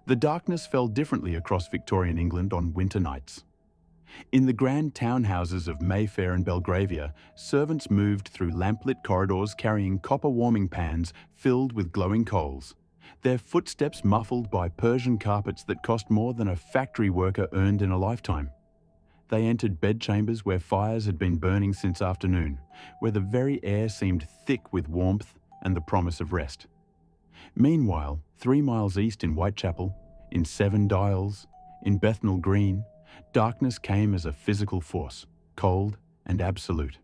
The darkness fell differently across Victorian England on winter nights. In the grand townhouses of Mayfair and Belgravia, servants moved through lamplit corridors carrying copper warming pans filled with glowing coals, their footsteps muffled by Persian carpets that cost more than a factory worker earned in a lifetime. They entered bedchambers where fires had been burning since afternoon, where the very air seemed thick with warmth and the promise of rest. Meanwhile, 3 miles east in Whitechapel, in Seven Dials, in Bethnal Green, darkness came as a physical force, cold and absolute.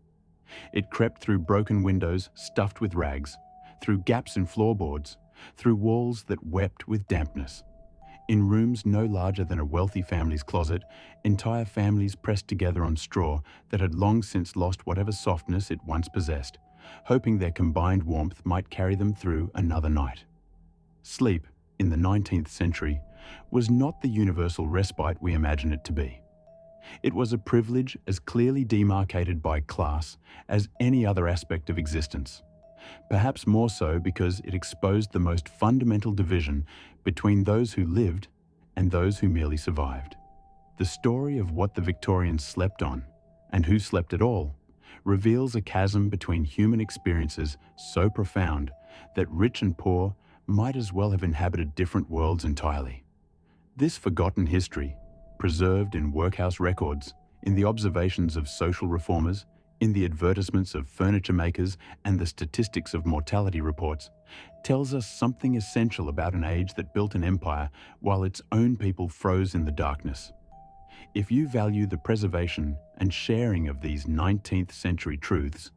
It crept through broken windows stuffed with rags, through gaps in floorboards, through walls that wept with dampness. In rooms no larger than a wealthy family's closet, entire families pressed together on straw that had long since lost whatever softness it once possessed, hoping their combined warmth might carry them through another night. Sleep, in the 19th century, was not the universal respite we imagine it to be. It was a privilege as clearly demarcated by class as any other aspect of existence, perhaps more so because it exposed the most fundamental division between those who lived and those who merely survived. The story of what the Victorians slept on, and who slept at all, reveals a chasm between human experiences so profound that rich and poor might as well have inhabited different worlds entirely. This forgotten history, preserved in workhouse records, in the observations of social reformers, in the advertisements of furniture makers and the statistics of mortality reports, tells us something essential about an age that built an empire while its own people froze in the darkness. If you value the preservation and sharing of these 19th century truths,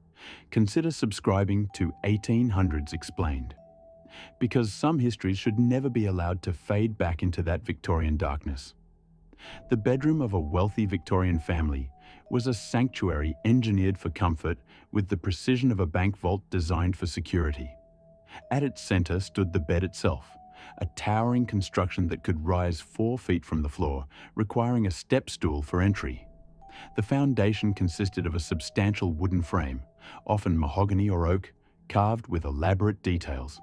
consider subscribing to 1800s Explained, because some histories should never be allowed to fade back into that Victorian darkness. The bedroom of a wealthy Victorian family was a sanctuary engineered for comfort with the precision of a bank vault designed for security. At its center stood the bed itself, a towering construction that could rise 4 feet from the floor, requiring a step stool for entry. The foundation consisted of a substantial wooden frame, often mahogany or oak, carved with elaborate details.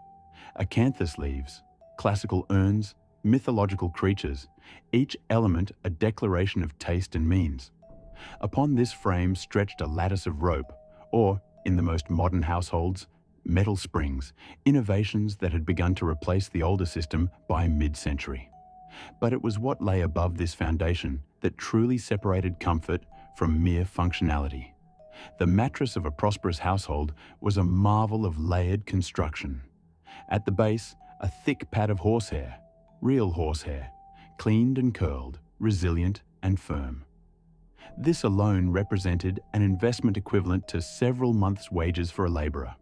Acanthus leaves, classical urns, mythological creatures, each element a declaration of taste and means. Upon this frame stretched a lattice of rope, or, in the most modern households, metal springs, innovations that had begun to replace the older system by mid-century. But it was what lay above this foundation that truly separated comfort from mere functionality. The mattress of a prosperous household was a marvel of layered construction. At the base, a thick pad of horsehair, real horsehair, cleaned and curled, resilient and firm. This alone represented an investment equivalent to several months' wages for a labourer.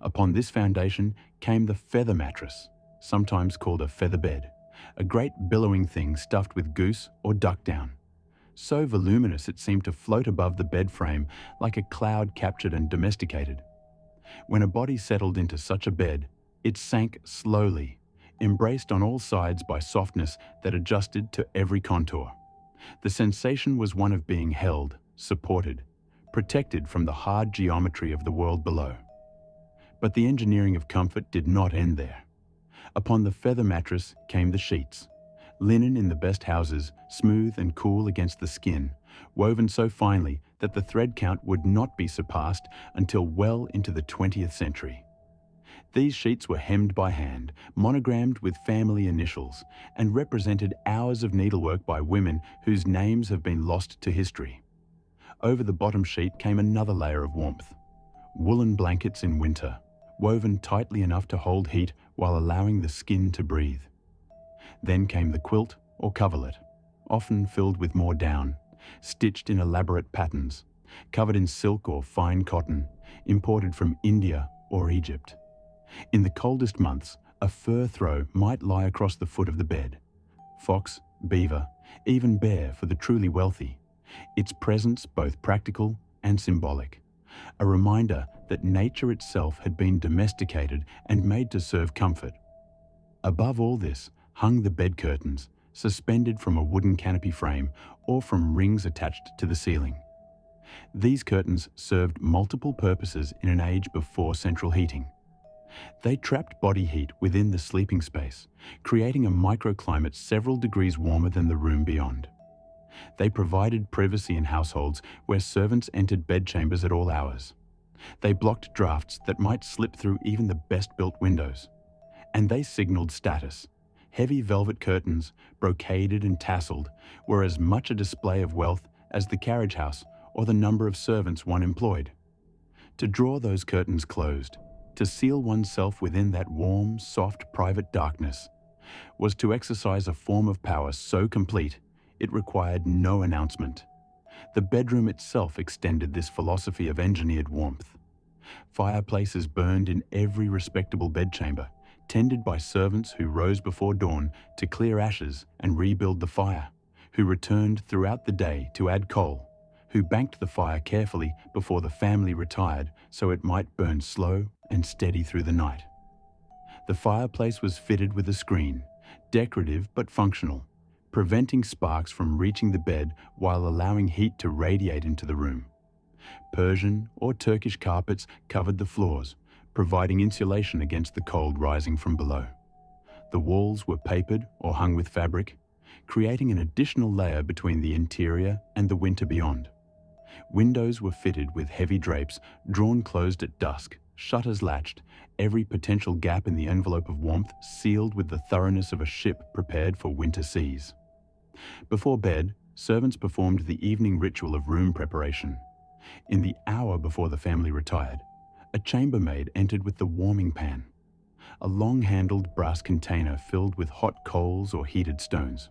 Upon this foundation came the feather mattress, sometimes called a feather bed, a great billowing thing stuffed with goose or duck down. So voluminous it seemed to float above the bed frame like a cloud captured and domesticated. When a body settled into such a bed, it sank slowly, embraced on all sides by softness that adjusted to every contour. The sensation was one of being held, supported, protected from the hard geometry of the world below. But the engineering of comfort did not end there. Upon the feather mattress came the sheets, linen in the best houses, smooth and cool against the skin, woven so finely that the thread count would not be surpassed until well into the 20th century. These sheets were hemmed by hand, monogrammed with family initials, and represented hours of needlework by women whose names have been lost to history. Over the bottom sheet came another layer of warmth. Woolen blankets in winter, woven tightly enough to hold heat while allowing the skin to breathe. Then came the quilt or coverlet, often filled with more down, stitched in elaborate patterns, covered in silk or fine cotton, imported from India or Egypt. In the coldest months, a fur throw might lie across the foot of the bed. Fox, beaver, even bear for the truly wealthy, its presence both practical and symbolic. A reminder that nature itself had been domesticated and made to serve comfort. Above all this hung the bed curtains, suspended from a wooden canopy frame or from rings attached to the ceiling. These curtains served multiple purposes in an age before central heating. They trapped body heat within the sleeping space, creating a microclimate several degrees warmer than the room beyond. They provided privacy in households where servants entered bedchambers at all hours. They blocked drafts that might slip through even the best-built windows. And they signaled status. Heavy velvet curtains, brocaded and tasseled, were as much a display of wealth as the carriage house or the number of servants one employed. To draw those curtains closed, to seal oneself within that warm, soft, private darkness, was to exercise a form of power so complete it required no announcement. The bedroom itself extended this philosophy of engineered warmth. Fireplaces burned in every respectable bedchamber, tended by servants who rose before dawn to clear ashes and rebuild the fire, who returned throughout the day to add coal, who banked the fire carefully before the family retired so it might burn slow and steady through the night. The fireplace was fitted with a screen, decorative but functional, preventing sparks from reaching the bed while allowing heat to radiate into the room. Persian or Turkish carpets covered the floors, providing insulation against the cold rising from below. The walls were papered or hung with fabric, creating an additional layer between the interior and the winter beyond. Windows were fitted with heavy drapes, drawn closed at dusk, shutters latched, every potential gap in the envelope of warmth sealed with the thoroughness of a ship prepared for winter seas. Before bed, servants performed the evening ritual of room preparation. In the hour before the family retired, a chambermaid entered with the warming pan, a long-handled brass container filled with hot coals or heated stones.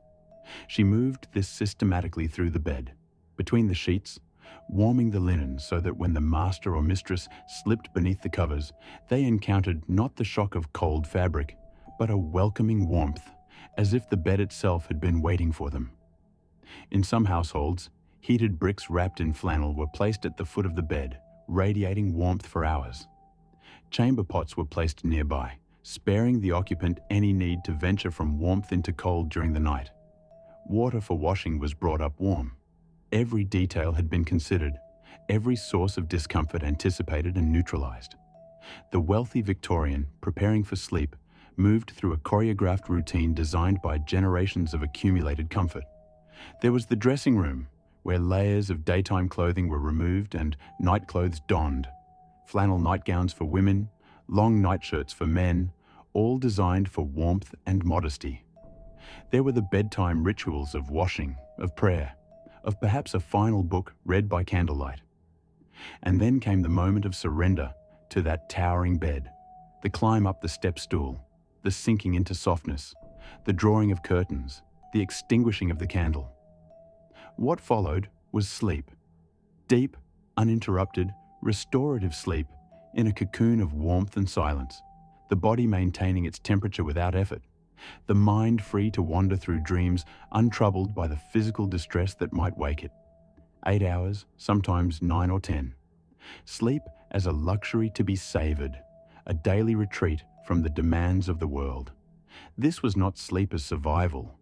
She moved this systematically through the bed, between the sheets, warming the linen so that when the master or mistress slipped beneath the covers, they encountered not the shock of cold fabric, but a welcoming warmth, as if the bed itself had been waiting for them. In some households, heated bricks wrapped in flannel were placed at the foot of the bed, radiating warmth for hours. Chamber pots were placed nearby, sparing the occupant any need to venture from warmth into cold during the night. Water for washing was brought up warm. Every detail had been considered, every source of discomfort anticipated and neutralized. The wealthy Victorian, preparing for sleep, moved through a choreographed routine designed by generations of accumulated comfort. There was the dressing room, where layers of daytime clothing were removed and night clothes donned. Flannel nightgowns for women, long nightshirts for men, all designed for warmth and modesty. There were the bedtime rituals of washing, of prayer, of perhaps a final book read by candlelight. And then came the moment of surrender to that towering bed, the climb up the step stool, the sinking into softness, the drawing of curtains, the extinguishing of the candle. What followed was sleep. Deep, uninterrupted, restorative sleep in a cocoon of warmth and silence, the body maintaining its temperature without effort, the mind free to wander through dreams untroubled by the physical distress that might wake it. 8 hours, sometimes 9 or 10. Sleep as a luxury to be savored, a daily retreat from the demands of the world. This was not sleep as survival.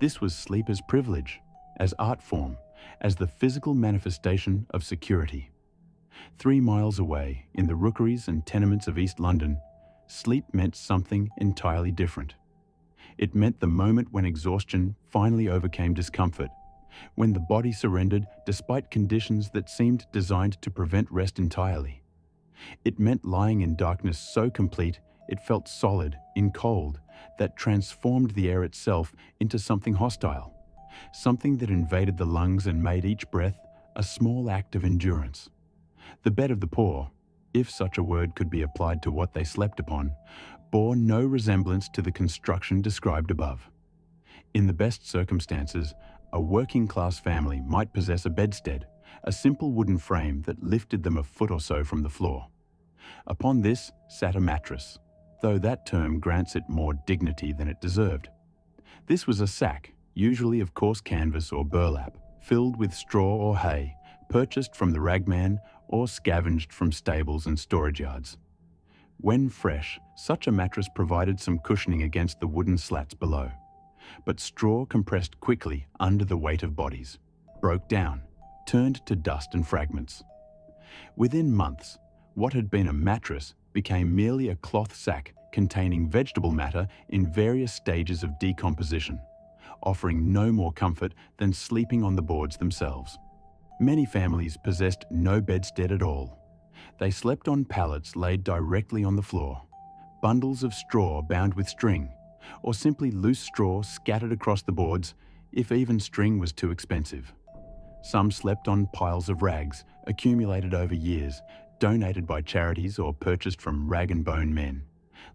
This was sleep as privilege, as art form, as the physical manifestation of security. 3 miles away, in the rookeries and tenements of East London, sleep meant something entirely different. It meant the moment when exhaustion finally overcame discomfort, when the body surrendered despite conditions that seemed designed to prevent rest entirely. It meant lying in darkness so complete it felt solid, in cold, that transformed the air itself into something hostile, something that invaded the lungs and made each breath a small act of endurance. The bed of the poor, if such a word could be applied to what they slept upon, bore no resemblance to the construction described above. In the best circumstances, a working-class family might possess a bedstead, a simple wooden frame that lifted them a foot or so from the floor. Upon this sat a mattress, though that term grants it more dignity than it deserved. This was a sack, usually of coarse canvas or burlap, filled with straw or hay, purchased from the ragman or scavenged from stables and storage yards. When fresh, such a mattress provided some cushioning against the wooden slats below. But straw compressed quickly under the weight of bodies, broke down, turned to dust and fragments. Within months, what had been a mattress became merely a cloth sack containing vegetable matter in various stages of decomposition, offering no more comfort than sleeping on the boards themselves. Many families possessed no bedstead at all. They slept on pallets laid directly on the floor, bundles of straw bound with string, or simply loose straw scattered across the boards if even string was too expensive. Some slept on piles of rags accumulated over years, donated by charities or purchased from rag and bone men.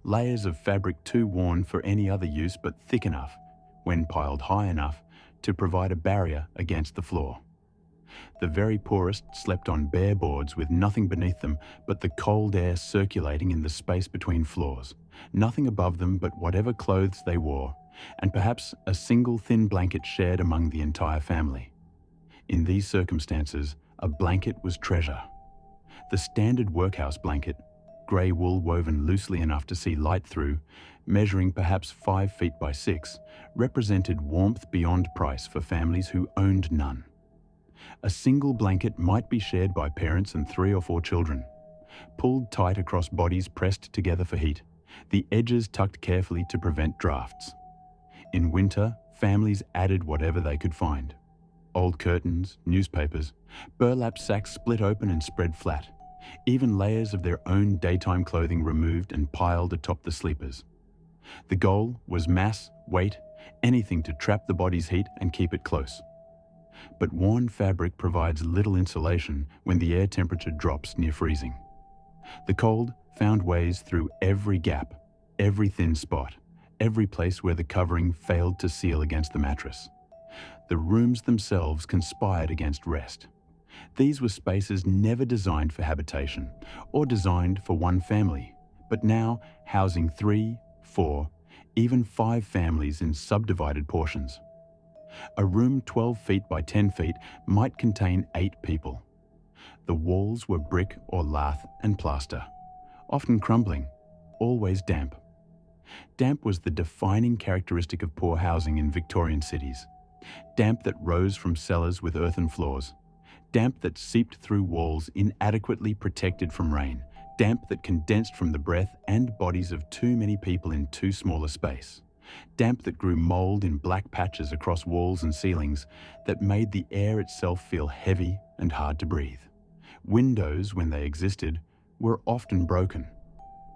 Layers of fabric too worn for any other use but thick enough, when piled high enough, to provide a barrier against the floor. The very poorest slept on bare boards with nothing beneath them but the cold air circulating in the space between floors, nothing above them but whatever clothes they wore, and perhaps a single thin blanket shared among the entire family. In these circumstances, a blanket was treasure. The standard workhouse blanket, grey wool woven loosely enough to see light through, measuring perhaps 5 feet by 6, represented warmth beyond price for families who owned none. A single blanket might be shared by parents and 3 or 4 children, pulled tight across bodies pressed together for heat, the edges tucked carefully to prevent drafts. In winter, families added whatever they could find. Old curtains, newspapers, burlap sacks split open and spread flat, even layers of their own daytime clothing removed and piled atop the sleepers. The goal was mass, weight, anything to trap the body's heat and keep it close. But worn fabric provides little insulation when the air temperature drops near freezing. The cold found ways through every gap, every thin spot, every place where the covering failed to seal against the mattress. The rooms themselves conspired against rest. These were spaces never designed for habitation or designed for one family, but now housing 3, 4, even 5 families in subdivided portions. A room 12 feet by 10 feet might contain 8 people. The walls were brick or lath and plaster, often crumbling, always damp. Damp was the defining characteristic of poor housing in Victorian cities. Damp that rose from cellars with earthen floors. Damp that seeped through walls inadequately protected from rain. Damp that condensed from the breath and bodies of too many people in too small a space. Damp that grew mold in black patches across walls and ceilings that made the air itself feel heavy and hard to breathe. Windows, when they existed, were often broken.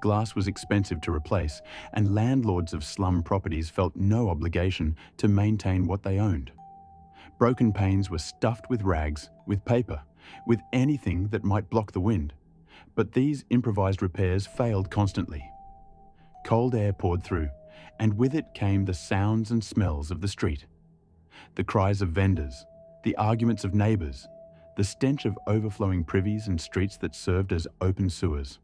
Glass was expensive to replace, and landlords of slum properties felt no obligation to maintain what they owned. Broken panes were stuffed with rags, with paper, with anything that might block the wind, but these improvised repairs failed constantly. Cold air poured through, and with it came the sounds and smells of the street. The cries of vendors, the arguments of neighbours, the stench of overflowing privies and streets that served as open sewers.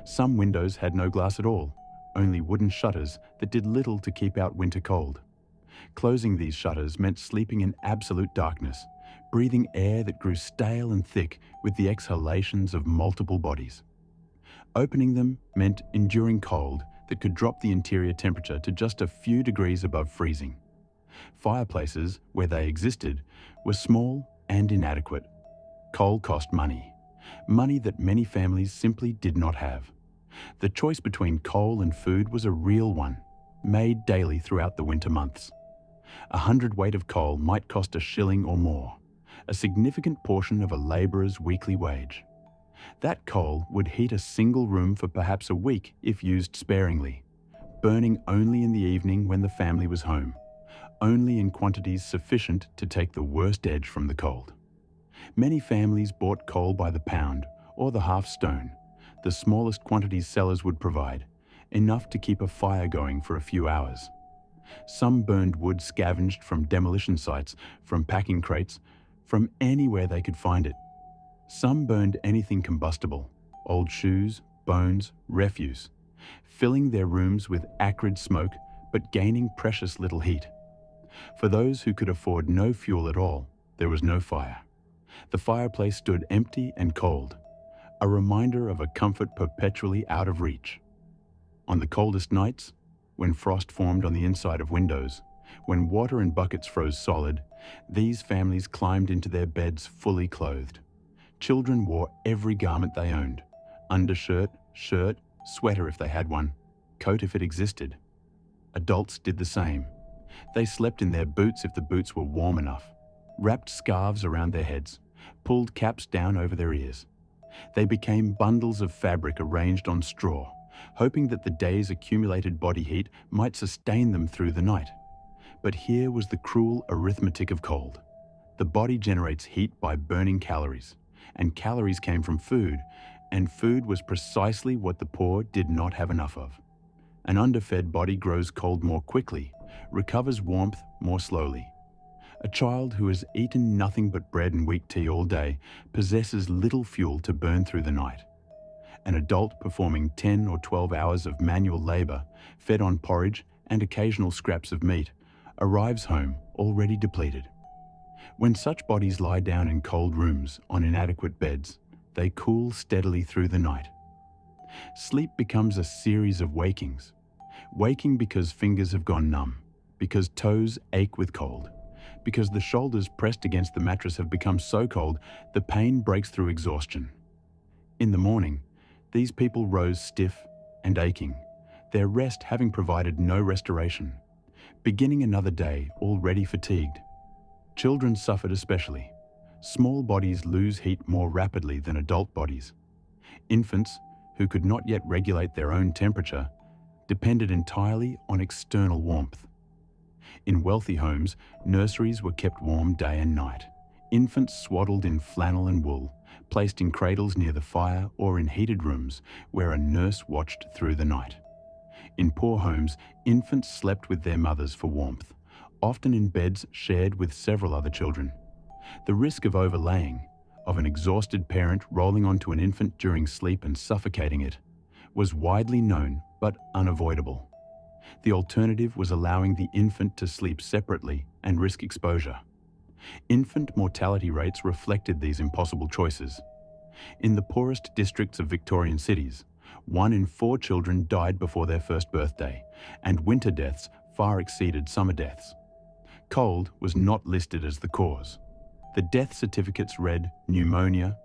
Some windows had no glass at all, only wooden shutters that did little to keep out winter cold. Closing these shutters meant sleeping in absolute darkness, breathing air that grew stale and thick with the exhalations of multiple bodies. Opening them meant enduring cold that could drop the interior temperature to just a few degrees above freezing. Fireplaces, where they existed, were small and inadequate. Coal cost money. Money that many families simply did not have. The choice between coal and food was a real one, made daily throughout the winter months. 100 weight of coal might cost a shilling or more, a significant portion of a labourer's weekly wage. That coal would heat a single room for perhaps a week if used sparingly, burning only in the evening when the family was home, only in quantities sufficient to take the worst edge from the cold. Many families bought coal by the pound or the half stone, the smallest quantities sellers would provide, enough to keep a fire going for a few hours. Some burned wood scavenged from demolition sites, from packing crates, from anywhere they could find it. Some burned anything combustible, old shoes, bones, refuse, filling their rooms with acrid smoke but gaining precious little heat. For those who could afford no fuel at all, there was no fire. The fireplace stood empty and cold, a reminder of a comfort perpetually out of reach. On the coldest nights, when frost formed on the inside of windows, when water in buckets froze solid, these families climbed into their beds fully clothed. Children wore every garment they owned, undershirt, shirt, sweater if they had one, coat if it existed. Adults did the same. They slept in their boots if the boots were warm enough, wrapped scarves around their heads, pulled caps down over their ears. They became bundles of fabric arranged on straw, hoping that the day's accumulated body heat might sustain them through the night. But here was the cruel arithmetic of cold. The body generates heat by burning calories, and calories came from food, and food was precisely what the poor did not have enough of. An underfed body grows cold more quickly, recovers warmth more slowly. A child who has eaten nothing but bread and weak tea all day possesses little fuel to burn through the night. An adult performing 10 or 12 hours of manual labor, fed on porridge and occasional scraps of meat, arrives home already depleted. When such bodies lie down in cold rooms on inadequate beds, they cool steadily through the night. Sleep becomes a series of wakings. Waking because fingers have gone numb, because toes ache with cold, because the shoulders pressed against the mattress have become so cold the pain breaks through exhaustion. In the morning, these people rose stiff and aching, their rest having provided no restoration, beginning another day already fatigued. Children suffered especially. Small bodies lose heat more rapidly than adult bodies. Infants, who could not yet regulate their own temperature, depended entirely on external warmth. In wealthy homes, nurseries were kept warm day and night. Infants swaddled in flannel and wool, placed in cradles near the fire or in heated rooms where a nurse watched through the night. In poor homes, infants slept with their mothers for warmth, often in beds shared with several other children. The risk of overlaying, of an exhausted parent rolling onto an infant during sleep and suffocating it, was widely known but unavoidable. The alternative was allowing the infant to sleep separately and risk exposure. Infant mortality rates reflected these impossible choices. In the poorest districts of Victorian cities, 1 in 4 children died before their first birthday, and winter deaths far exceeded summer deaths. Cold was not listed as the cause. The death certificates read pneumonia,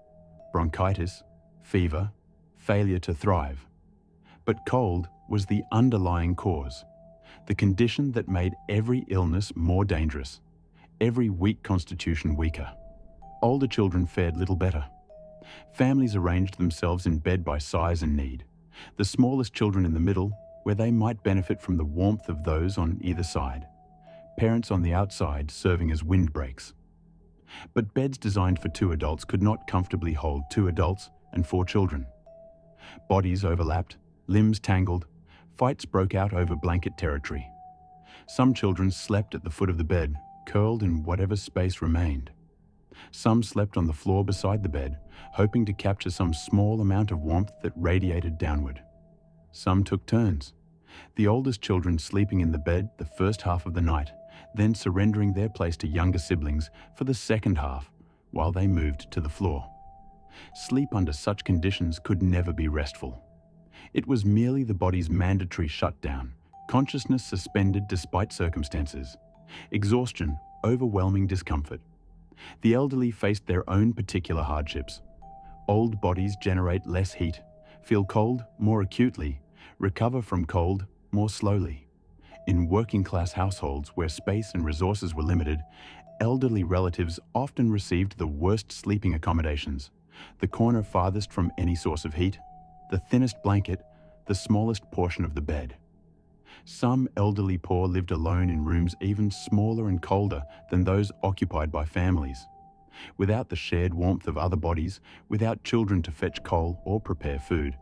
bronchitis, fever, failure to thrive. But cold was the underlying cause, the condition that made every illness more dangerous, every weak constitution weaker. Older children fared little better. Families arranged themselves in bed by size and need, the smallest children in the middle, where they might benefit from the warmth of those on either side, parents on the outside serving as windbreaks. But beds designed for 2 adults could not comfortably hold 2 adults and 4 children. Bodies overlapped, limbs tangled, fights broke out over blanket territory. Some children slept at the foot of the bed, curled in whatever space remained. Some slept on the floor beside the bed, hoping to capture some small amount of warmth that radiated downward. Some took turns, the oldest children sleeping in the bed the first half of the night, then surrendering their place to younger siblings for the second half, while they moved to the floor. Sleep under such conditions could never be restful. It was merely the body's mandatory shutdown, consciousness suspended despite circumstances, exhaustion, overwhelming discomfort. The elderly faced their own particular hardships. Old bodies generate less heat, feel cold more acutely, recover from cold more slowly. In working-class households where space and resources were limited, elderly relatives often received the worst sleeping accommodations, the corner farthest from any source of heat, the thinnest blanket, the smallest portion of the bed. Some elderly poor lived alone in rooms even smaller and colder than those occupied by families. Without the shared warmth of other bodies, without children to fetch coal or prepare food,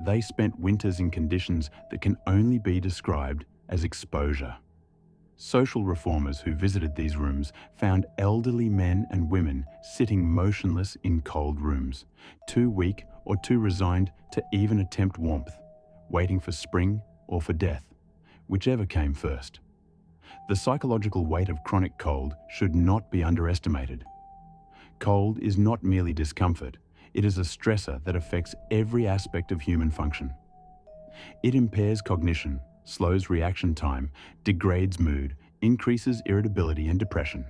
they spent winters in conditions that can only be described as exposure. Social reformers who visited these rooms found elderly men and women sitting motionless in cold rooms, too weak or too resigned to even attempt warmth, waiting for spring or for death, whichever came first. The psychological weight of chronic cold should not be underestimated. Cold is not merely discomfort, it is a stressor that affects every aspect of human function. It impairs cognition, slows reaction time, degrades mood, increases irritability and depression.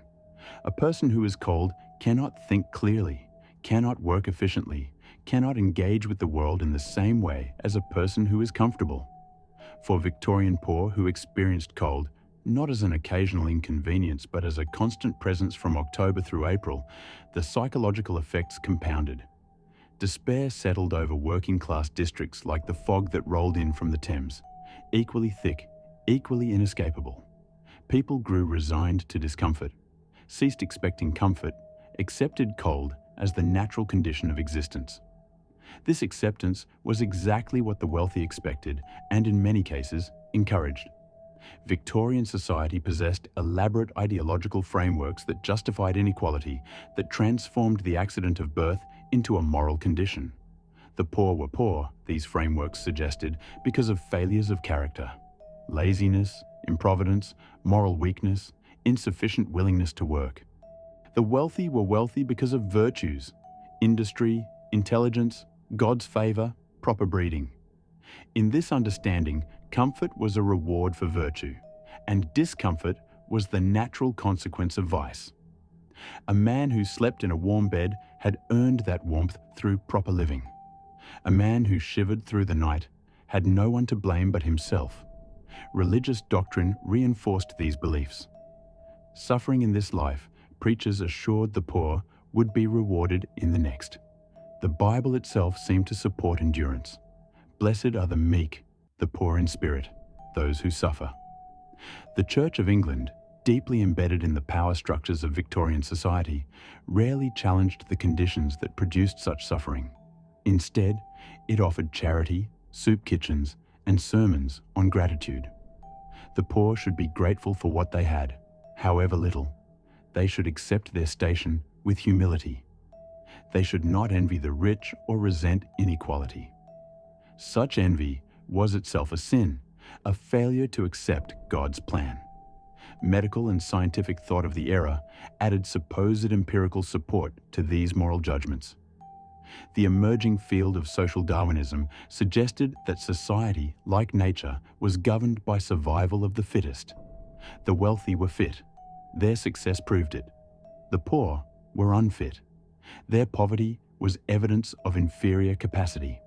A person who is cold cannot think clearly, cannot work efficiently, cannot engage with the world in the same way as a person who is comfortable. For Victorian poor who experienced cold, not as an occasional inconvenience but as a constant presence from October through April, the psychological effects compounded. Despair settled over working-class districts like the fog that rolled in from the Thames, equally thick, equally inescapable. People grew resigned to discomfort, ceased expecting comfort, accepted cold as the natural condition of existence. This acceptance was exactly what the wealthy expected and, in many cases, encouraged. Victorian society possessed elaborate ideological frameworks that justified inequality, that transformed the accident of birth into a moral condition. The poor were poor, these frameworks suggested, because of failures of character. Laziness, improvidence, moral weakness, insufficient willingness to work. The wealthy were wealthy because of virtues, industry, intelligence, God's favor, proper breeding. In this understanding, comfort was a reward for virtue, and discomfort was the natural consequence of vice. A man who slept in a warm bed had earned that warmth through proper living. A man who shivered through the night had no one to blame but himself. Religious doctrine reinforced these beliefs. Suffering in this life, preachers assured the poor, would be rewarded in the next. The Bible itself seemed to support endurance. Blessed are the meek, the poor in spirit, those who suffer. The Church of England, deeply embedded in the power structures of Victorian society, rarely challenged the conditions that produced such suffering. Instead, it offered charity, soup kitchens, and sermons on gratitude. The poor should be grateful for what they had, however little. They should accept their station with humility. They should not envy the rich or resent inequality. Such envy was itself a sin, a failure to accept God's plan. Medical and scientific thought of the era added supposed empirical support to these moral judgments. The emerging field of social Darwinism suggested that society, like nature, was governed by survival of the fittest. The wealthy were fit. Their success proved it. The poor were unfit. Their poverty was evidence of inferior capacity.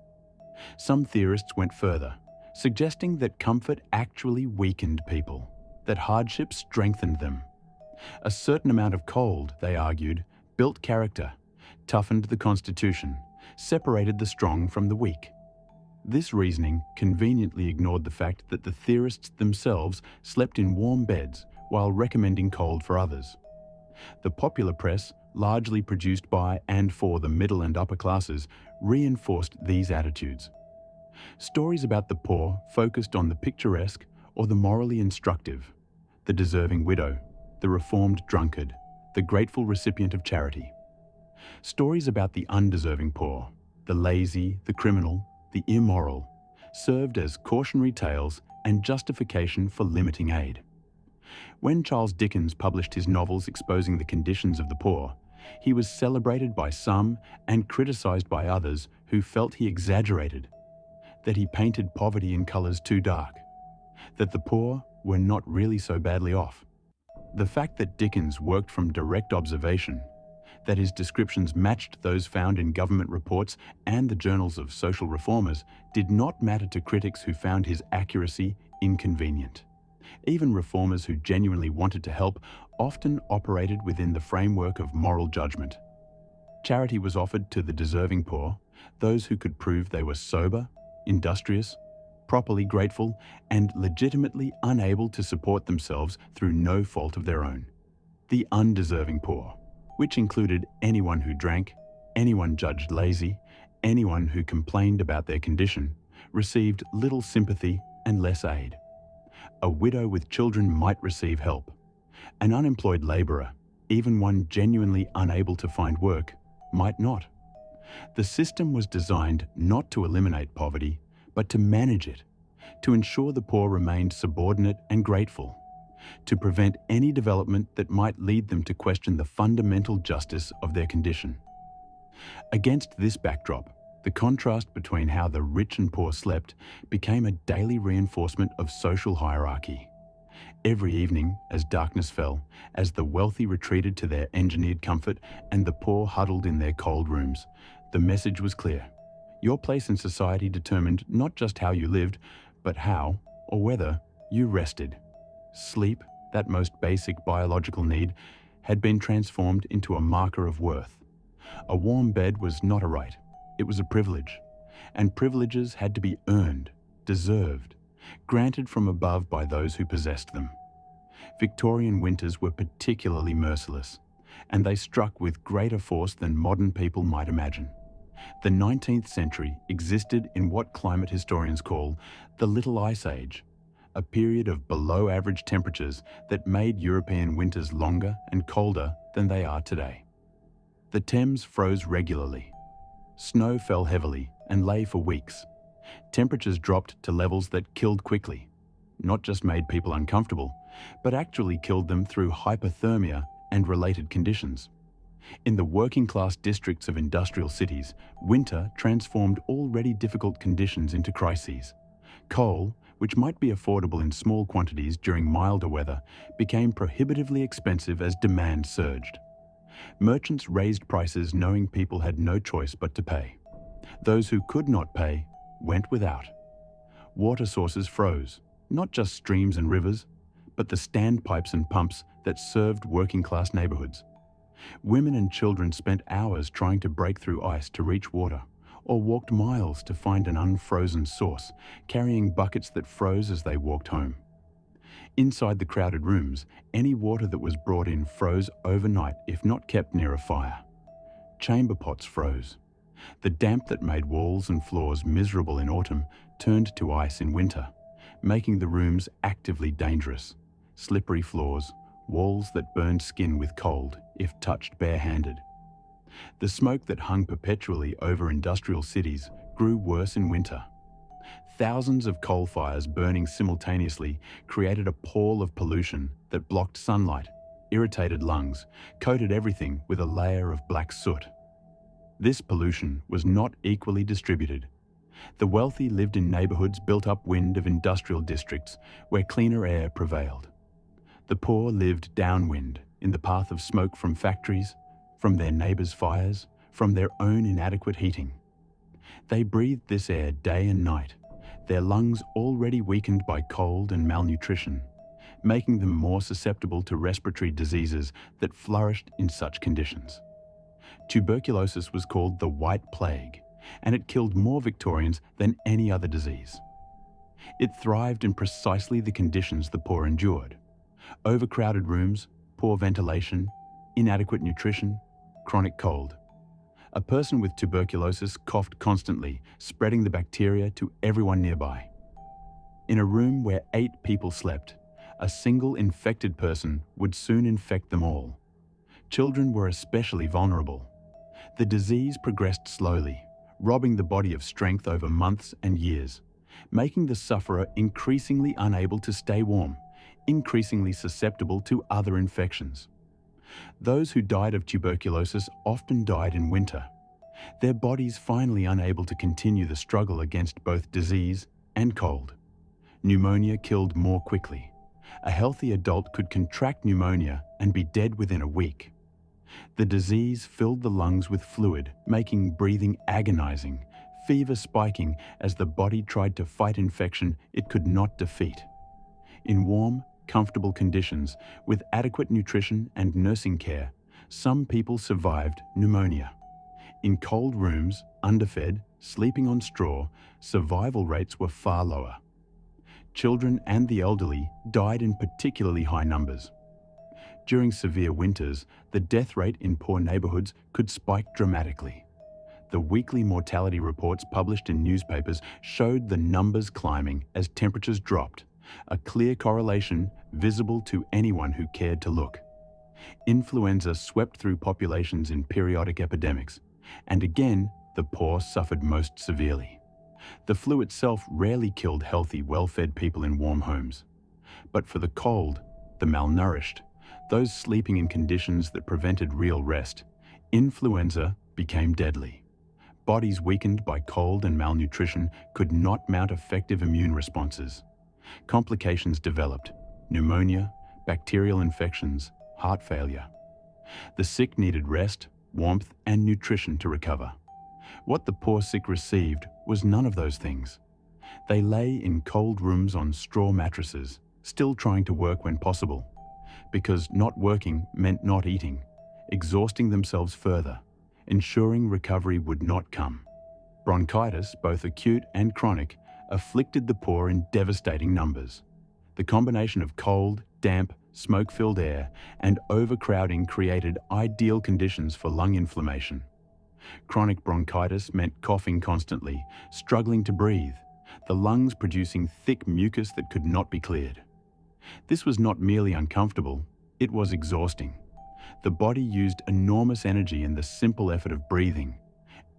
Some theorists went further, suggesting that comfort actually weakened people, that hardship strengthened them. A certain amount of cold, they argued, built character, toughened the constitution, separated the strong from the weak. This reasoning conveniently ignored the fact that the theorists themselves slept in warm beds while recommending cold for others. The popular press, largely produced by and for the middle and upper classes, reinforced these attitudes. Stories about the poor focused on the picturesque or the morally instructive, the deserving widow, the reformed drunkard, the grateful recipient of charity. Stories about the undeserving poor, the lazy, the criminal, the immoral, served as cautionary tales and justification for limiting aid. When Charles Dickens published his novels exposing the conditions of the poor, he was celebrated by some and criticized by others who felt he exaggerated, that he painted poverty in colors too dark, that the poor were not really so badly off. The fact that Dickens worked from direct observation, that his descriptions matched those found in government reports and the journals of social reformers, did not matter to critics who found his accuracy inconvenient. Even reformers who genuinely wanted to help often operated within the framework of moral judgment. Charity was offered to the deserving poor, those who could prove they were sober, industrious, properly grateful, and legitimately unable to support themselves through no fault of their own. The undeserving poor, which included anyone who drank, anyone judged lazy, anyone who complained about their condition, received little sympathy and less aid. A widow with children might receive help. An unemployed labourer, even one genuinely unable to find work, might not. The system was designed not to eliminate poverty, but to manage it, to ensure the poor remained subordinate and grateful, to prevent any development that might lead them to question the fundamental justice of their condition. Against this backdrop, the contrast between how the rich and poor slept became a daily reinforcement of social hierarchy. Every evening, as darkness fell, as the wealthy retreated to their engineered comfort and the poor huddled in their cold rooms, the message was clear. Your place in society determined not just how you lived, but how, or whether, you rested. Sleep, that most basic biological need, had been transformed into a marker of worth. A warm bed was not a right, it was a privilege, and privileges had to be earned, deserved, granted from above by those who possessed them. Victorian winters were particularly merciless, and they struck with greater force than modern people might imagine. The 19th century existed in what climate historians call the Little Ice Age, a period of below-average temperatures that made European winters longer and colder than they are today. The Thames froze regularly. Snow fell heavily and lay for weeks. Temperatures dropped to levels that killed quickly, not just made people uncomfortable, but actually killed them through hypothermia and related conditions. In the working-class districts of industrial cities, winter transformed already difficult conditions into crises. Coal, which might be affordable in small quantities during milder weather, became prohibitively expensive as demand surged. Merchants raised prices knowing people had no choice but to pay. Those who could not pay went without. Water sources froze, not just streams and rivers, but the standpipes and pumps that served working-class neighborhoods. Women and children spent hours trying to break through ice to reach water, or walked miles to find an unfrozen source, carrying buckets that froze as they walked home. Inside the crowded rooms, any water that was brought in froze overnight if not kept near a fire. Chamber pots froze. The damp that made walls and floors miserable in autumn turned to ice in winter, making the rooms actively dangerous. Slippery floors, walls that burned skin with cold if touched barehanded. The smoke that hung perpetually over industrial cities grew worse in winter. Thousands of coal fires burning simultaneously created a pall of pollution that blocked sunlight, irritated lungs, coated everything with a layer of black soot. This pollution was not equally distributed. The wealthy lived in neighborhoods built upwind of industrial districts where cleaner air prevailed. The poor lived downwind in the path of smoke from factories, from their neighbors' fires, from their own inadequate heating. They breathed this air day and night, their lungs already weakened by cold and malnutrition, making them more susceptible to respiratory diseases that flourished in such conditions. Tuberculosis was called the White Plague, and it killed more Victorians than any other disease. It thrived in precisely the conditions the poor endured: overcrowded rooms, poor ventilation, inadequate nutrition, chronic cold. A person with tuberculosis coughed constantly, spreading the bacteria to everyone nearby. In a room where 8 people slept, a single infected person would soon infect them all. Children were especially vulnerable. The disease progressed slowly, robbing the body of strength over months and years, making the sufferer increasingly unable to stay warm, increasingly susceptible to other infections. Those who died of tuberculosis often died in winter, their bodies finally unable to continue the struggle against both disease and cold. Pneumonia killed more quickly. A healthy adult could contract pneumonia and be dead within a week. The disease filled the lungs with fluid, making breathing agonizing, fever spiking as the body tried to fight infection it could not defeat. In warm, comfortable conditions, with adequate nutrition and nursing care, some people survived pneumonia. In cold rooms, underfed, sleeping on straw, survival rates were far lower. Children and the elderly died in particularly high numbers. During severe winters, the death rate in poor neighborhoods could spike dramatically. The weekly mortality reports published in newspapers showed the numbers climbing as temperatures dropped, a clear correlation visible to anyone who cared to look. Influenza swept through populations in periodic epidemics, and again, the poor suffered most severely. The flu itself rarely killed healthy, well-fed people in warm homes. But for the cold, the malnourished, those sleeping in conditions that prevented real rest, influenza became deadly. Bodies weakened by cold and malnutrition could not mount effective immune responses. Complications developed: pneumonia, bacterial infections, heart failure. The sick needed rest, warmth, and nutrition to recover. What the poor sick received was none of those things. They lay in cold rooms on straw mattresses, still trying to work when possible, because not working meant not eating, exhausting themselves further, ensuring recovery would not come. Bronchitis, both acute and chronic, afflicted the poor in devastating numbers. The combination of cold, damp, smoke-filled air and overcrowding created ideal conditions for lung inflammation. Chronic bronchitis meant coughing constantly, struggling to breathe, the lungs producing thick mucus that could not be cleared. This was not merely uncomfortable, it was exhausting. The body used enormous energy in the simple effort of breathing,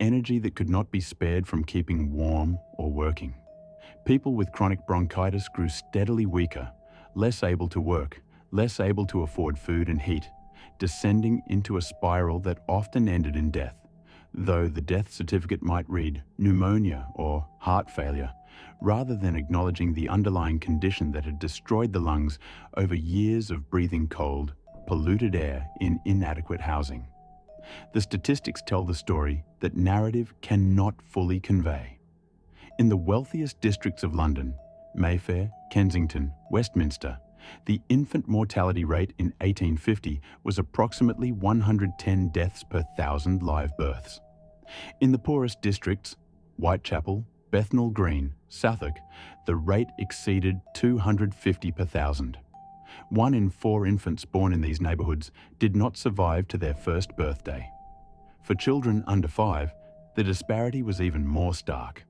energy that could not be spared from keeping warm or working. People with chronic bronchitis grew steadily weaker, less able to work, less able to afford food and heat, descending into a spiral that often ended in death, though the death certificate might read pneumonia or heart failure, rather than acknowledging the underlying condition that had destroyed the lungs over years of breathing cold, polluted air in inadequate housing. The statistics tell the story that narrative cannot fully convey. In the wealthiest districts of London, Mayfair, Kensington, Westminster, the infant mortality rate in 1850 was approximately 110 deaths per 1,000 live births. In the poorest districts, Whitechapel, Bethnal Green, Southwark, the rate exceeded 250 per 1,000. 1 in 4 infants born in these neighbourhoods did not survive to their first birthday. For children under 5, the disparity was even more stark.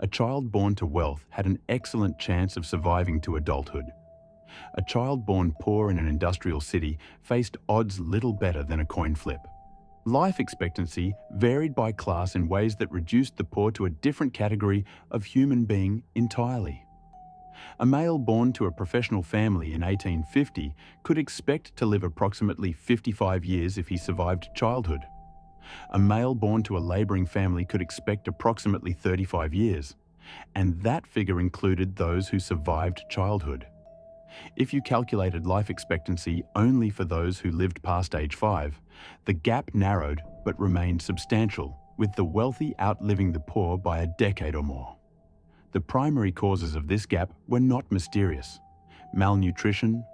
A child born to wealth had an excellent chance of surviving to adulthood. A child born poor in an industrial city faced odds little better than a coin flip. Life expectancy varied by class in ways that reduced the poor to a different category of human being entirely. A male born to a professional family in 1850 could expect to live approximately 55 years if he survived childhood. A male born to a labouring family could expect approximately 35 years, and that figure included those who survived childhood. If you calculated life expectancy only for those who lived past age 5, the gap narrowed but remained substantial, with the wealthy outliving the poor by a decade or more. The primary causes of this gap were not mysterious. Malnutrition,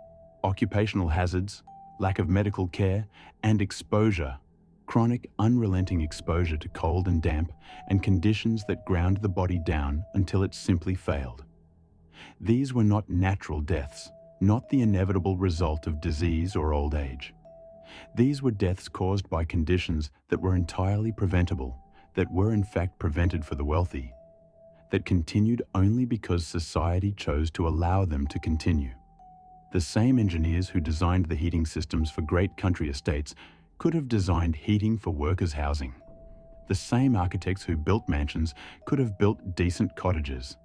occupational hazards, lack of medical care, and exposure, chronic unrelenting exposure to cold and damp, and conditions that ground the body down until it simply failed. These were not natural deaths, not the inevitable result of disease or old age. These were deaths caused by conditions that were entirely preventable, that were in fact prevented for the wealthy, that continued only because society chose to allow them to continue. The same engineers who designed the heating systems for great country estates could have designed heating for workers' housing. The same architects who built mansions could have built decent cottages.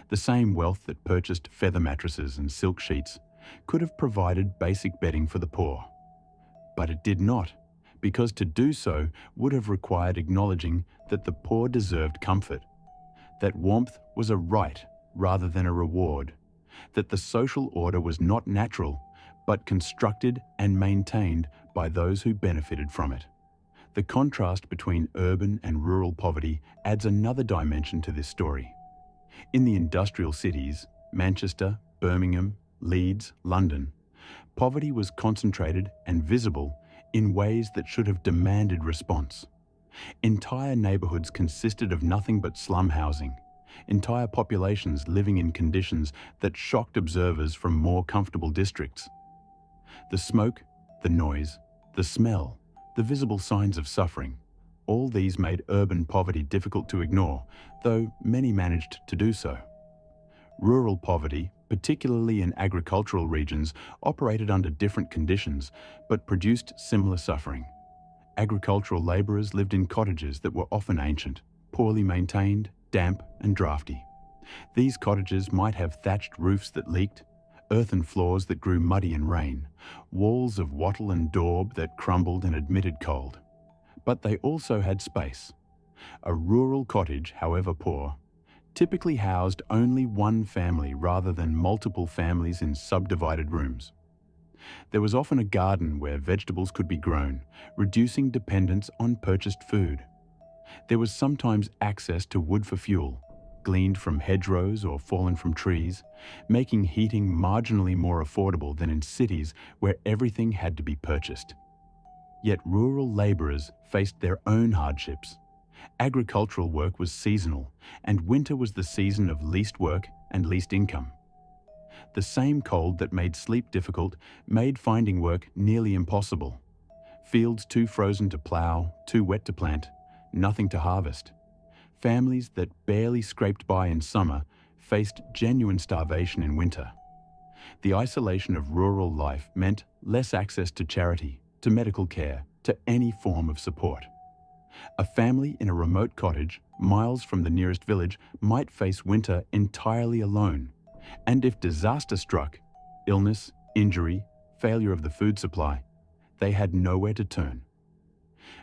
The same wealth that purchased feather mattresses and silk sheets could have provided basic bedding for the poor. But it did not, because to do so would have required acknowledging that the poor deserved comfort, that warmth was a right rather than a reward, that the social order was not natural, but constructed and maintained by those who benefited from it. The contrast between urban and rural poverty adds another dimension to this story. In the industrial cities, Manchester, Birmingham, Leeds, London, poverty was concentrated and visible in ways that should have demanded response. Entire neighbourhoods consisted of nothing but slum housing, entire populations living in conditions that shocked observers from more comfortable districts. The smoke, the noise, the smell, the visible signs of suffering, all these made urban poverty difficult to ignore, though many managed to do so. Rural poverty, particularly in agricultural regions, operated under different conditions, but produced similar suffering. Agricultural labourers lived in cottages that were often ancient, poorly maintained, damp and draughty. These cottages might have thatched roofs that leaked, earthen floors that grew muddy in rain, walls of wattle and daub that crumbled and admitted cold. But they also had space. A rural cottage, however poor, typically housed only one family rather than multiple families in subdivided rooms. There was often a garden where vegetables could be grown, reducing dependence on purchased food. There was sometimes access to wood for fuel, gleaned from hedgerows or fallen from trees, making heating marginally more affordable than in cities where everything had to be purchased. Yet rural labourers faced their own hardships. Agricultural work was seasonal, and winter was the season of least work and least income. The same cold that made sleep difficult made finding work nearly impossible. Fields too frozen to plough, too wet to plant, nothing to harvest. Families that barely scraped by in summer faced genuine starvation in winter. The isolation of rural life meant less access to charity, to medical care, to any form of support. A family in a remote cottage, miles from the nearest village, might face winter entirely alone. And if disaster struck, illness, injury, failure of the food supply, they had nowhere to turn.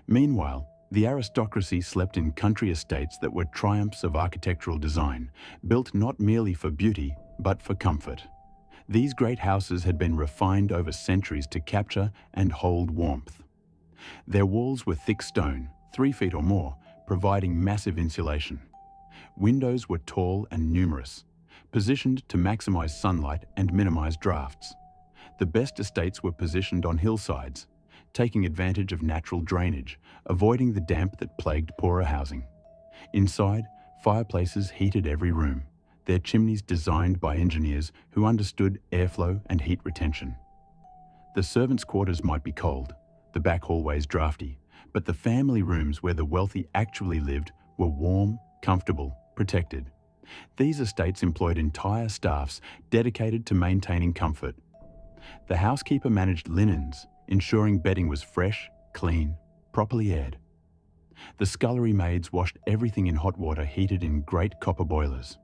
Meanwhile, the aristocracy slept in country estates that were triumphs of architectural design, built not merely for beauty, but for comfort. These great houses had been refined over centuries to capture and hold warmth. Their walls were thick stone, 3 feet or more, providing massive insulation. Windows were tall and numerous, positioned to maximize sunlight and minimize drafts. The best estates were positioned on hillsides, taking advantage of natural drainage, avoiding the damp that plagued poorer housing. Inside, fireplaces heated every room, their chimneys designed by engineers who understood airflow and heat retention. The servants' quarters might be cold, the back hallways drafty, but the family rooms where the wealthy actually lived were warm, comfortable, protected. These estates employed entire staffs dedicated to maintaining comfort. The housekeeper managed linens, ensuring bedding was fresh, clean, properly aired. The scullery maids washed everything in hot water heated in great copper boilers.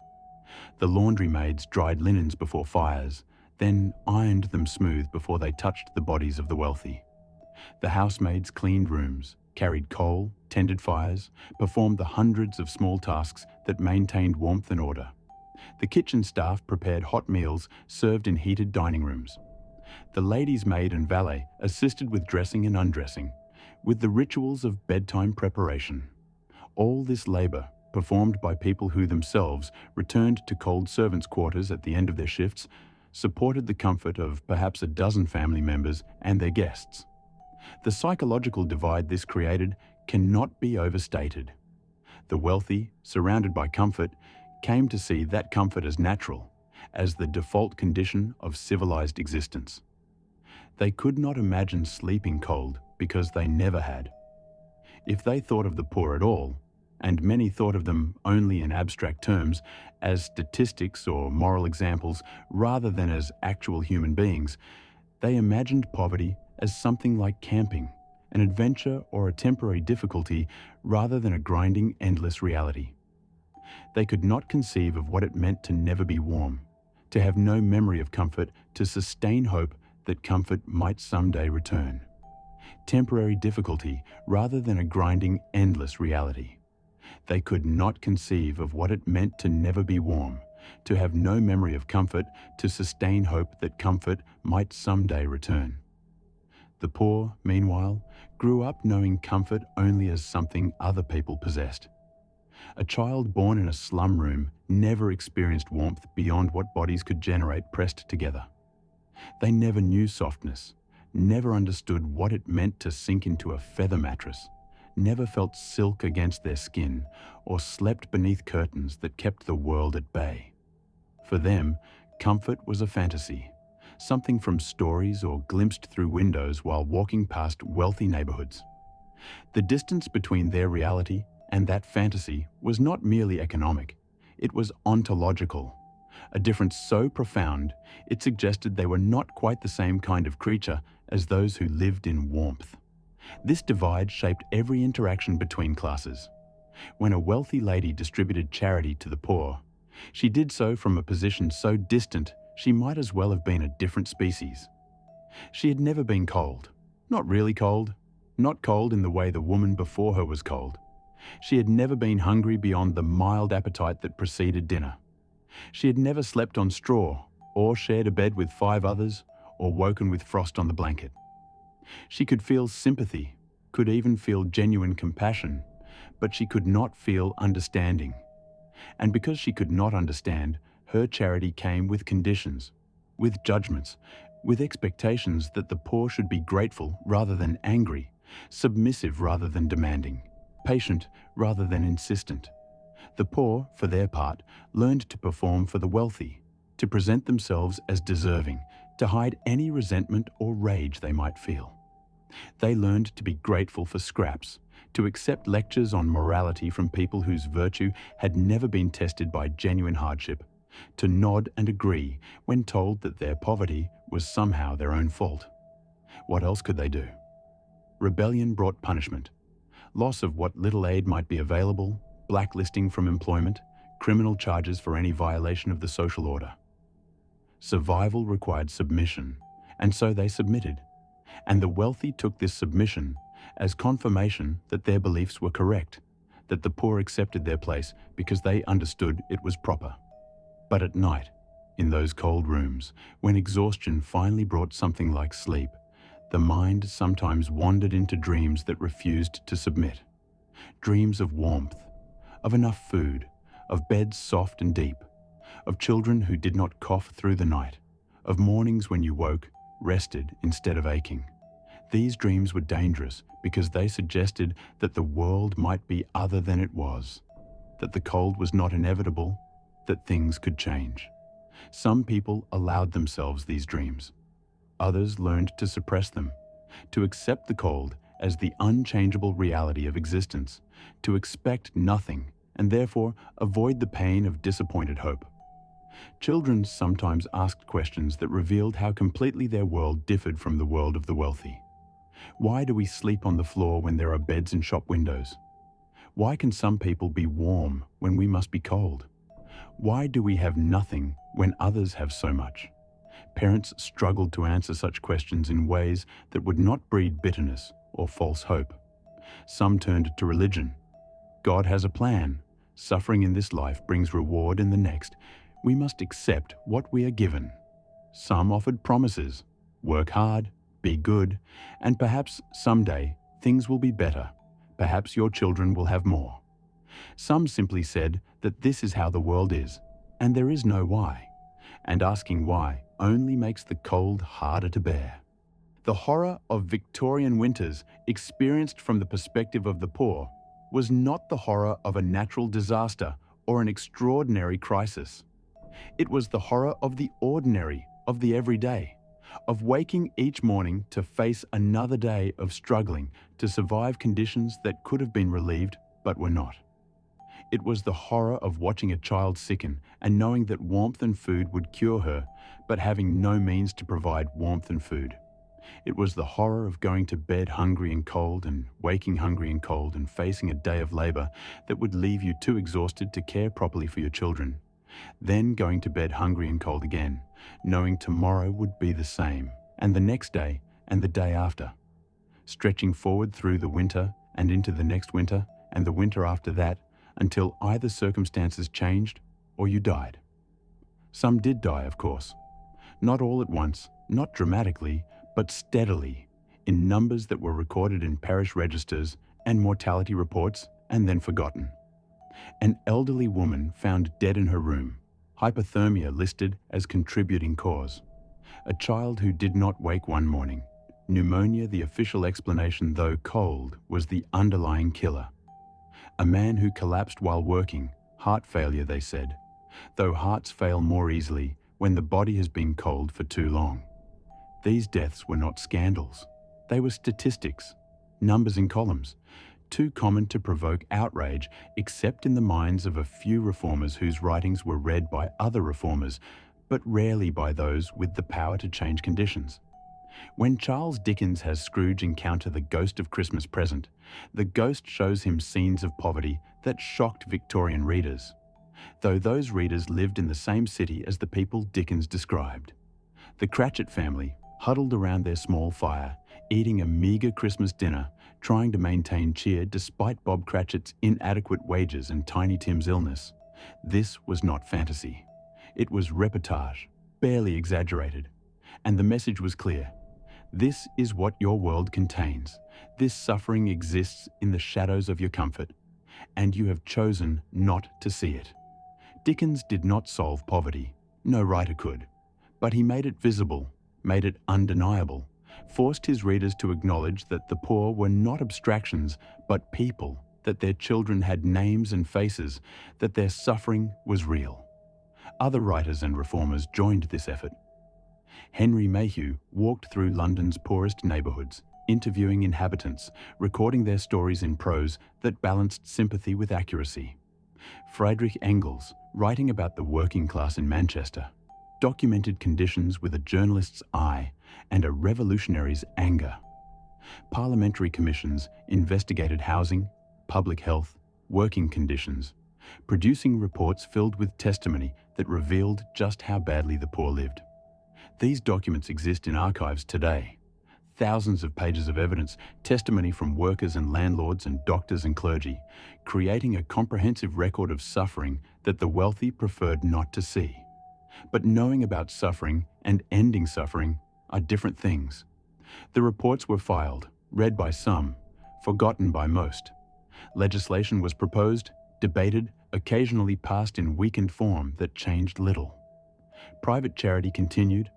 The laundry maids dried linens before fires, then ironed them smooth before they touched the bodies of the wealthy. The housemaids cleaned rooms, carried coal, tended fires, performed the hundreds of small tasks that maintained warmth and order. The kitchen staff prepared hot meals served in heated dining rooms. The ladies' maid and valet assisted with dressing and undressing, with the rituals of bedtime preparation. All this labour, performed by people who themselves returned to cold servants' quarters at the end of their shifts, supported the comfort of perhaps a dozen family members and their guests. The psychological divide this created cannot be overstated. The wealthy, surrounded by comfort, came to see that comfort as natural, as the default condition of civilized existence. They could not imagine sleeping cold because they never had. If they thought of the poor at all, and many thought of them only in abstract terms, as statistics or moral examples rather than as actual human beings, they imagined poverty as something like camping, an adventure or a temporary difficulty rather than a grinding, endless reality. They could not conceive of what it meant to never be warm, to have no memory of comfort, to sustain hope that comfort might someday return. Temporary difficulty rather than a grinding, endless reality. They could not conceive of what it meant to never be warm, to have no memory of comfort, to sustain hope that comfort might someday return. The poor, meanwhile, grew up knowing comfort only as something other people possessed. A child born in a slum room never experienced warmth beyond what bodies could generate pressed together. They never knew softness, never understood what it meant to sink into a feather mattress, never felt silk against their skin, or slept beneath curtains that kept the world at bay. For them, comfort was a fantasy, something from stories or glimpsed through windows while walking past wealthy neighborhoods. The distance between their reality and that fantasy was not merely economic, it was ontological. A difference so profound, it suggested they were not quite the same kind of creature as those who lived in warmth. This divide shaped every interaction between classes. When a wealthy lady distributed charity to the poor, she did so from a position so distant she might as well have been a different species. She had never been cold, not really cold, not cold in the way the woman before her was cold. She had never been hungry beyond the mild appetite that preceded dinner. She had never slept on straw, or shared a bed with 5 others, or woken with frost on the blanket. She could feel sympathy, could even feel genuine compassion, but she could not feel understanding. And because she could not understand, her charity came with conditions, with judgments, with expectations that the poor should be grateful rather than angry, submissive rather than demanding, patient rather than insistent. The poor, for their part, learned to perform for the wealthy, to present themselves as deserving, to hide any resentment or rage they might feel. They learned to be grateful for scraps, to accept lectures on morality from people whose virtue had never been tested by genuine hardship, to nod and agree when told that their poverty was somehow their own fault. What else could they do? Rebellion brought punishment, loss of what little aid might be available, blacklisting from employment, criminal charges for any violation of the social order. Survival required submission, and so they submitted. And the wealthy took this submission as confirmation that their beliefs were correct, that the poor accepted their place because they understood it was proper. But at night, in those cold rooms, when exhaustion finally brought something like sleep, the mind sometimes wandered into dreams that refused to submit. Dreams of warmth, of enough food, of beds soft and deep, of children who did not cough through the night, of mornings when you woke, rested instead of aching. These dreams were dangerous because they suggested that the world might be other than it was, that the cold was not inevitable, that things could change. Some people allowed themselves these dreams. Others learned to suppress them, to accept the cold as the unchangeable reality of existence, to expect nothing and therefore avoid the pain of disappointed hope. Children sometimes asked questions that revealed how completely their world differed from the world of the wealthy. Why do we sleep on the floor when there are beds in shop windows? Why can some people be warm when we must be cold? Why do we have nothing when others have so much? Parents struggled to answer such questions in ways that would not breed bitterness or false hope. Some turned to religion. God has a plan. Suffering in this life brings reward in the next. We must accept what we are given. Some offered promises. Work hard, be good, and perhaps someday things will be better. Perhaps your children will have more. Some simply said that this is how the world is, and there is no why. And asking why only makes the cold harder to bear. The horror of Victorian winters, experienced from the perspective of the poor, was not the horror of a natural disaster or an extraordinary crisis. It was the horror of the ordinary, of the everyday, of waking each morning to face another day of struggling to survive conditions that could have been relieved but were not. It was the horror of watching a child sicken and knowing that warmth and food would cure her, but having no means to provide warmth and food. It was the horror of going to bed hungry and cold and waking hungry and cold and facing a day of labor that would leave you too exhausted to care properly for your children. Then going to bed hungry and cold again, knowing tomorrow would be the same, and the next day and the day after. Stretching forward through the winter and into the next winter and the winter after that until either circumstances changed or you died. Some did die, of course. Not all at once, not dramatically, but steadily, in numbers that were recorded in parish registers and mortality reports and then forgotten. An elderly woman found dead in her room, hypothermia listed as contributing cause. A child who did not wake one morning. Pneumonia, the official explanation, though cold, was the underlying killer. A man who collapsed while working, heart failure, they said, though hearts fail more easily when the body has been cold for too long. These deaths were not scandals. They were statistics, numbers in columns, too common to provoke outrage except in the minds of a few reformers whose writings were read by other reformers, but rarely by those with the power to change conditions. When Charles Dickens has Scrooge encounter the ghost of Christmas Present, the ghost shows him scenes of poverty that shocked Victorian readers, though those readers lived in the same city as the people Dickens described. The Cratchit family, huddled around their small fire, eating a meagre Christmas dinner, trying to maintain cheer despite Bob Cratchit's inadequate wages and Tiny Tim's illness. This was not fantasy. It was reportage, barely exaggerated. And the message was clear. This is what your world contains. This suffering exists in the shadows of your comfort. and you have chosen not to see it. Dickens did not solve poverty. No writer could. But he made it visible, made it undeniable, forced his readers to acknowledge that the poor were not abstractions, but people, that their children had names and faces, that their suffering was real. Other writers and reformers joined this effort. Henry Mayhew walked through London's poorest neighbourhoods, interviewing inhabitants, recording their stories in prose that balanced sympathy with accuracy. Friedrich Engels, writing about the working class in Manchester, documented conditions with a journalist's eye and a revolutionary's anger. Parliamentary commissions investigated housing, public health, working conditions, producing reports filled with testimony that revealed just how badly the poor lived. These documents exist in archives today. Thousands of pages of evidence, testimony from workers and landlords and doctors and clergy, creating a comprehensive record of suffering that the wealthy preferred not to see. But knowing about suffering and ending suffering are different things. The reports were filed, read by some, forgotten by most. Legislation was proposed, debated, occasionally passed in weakened form that changed little. Private charity continued,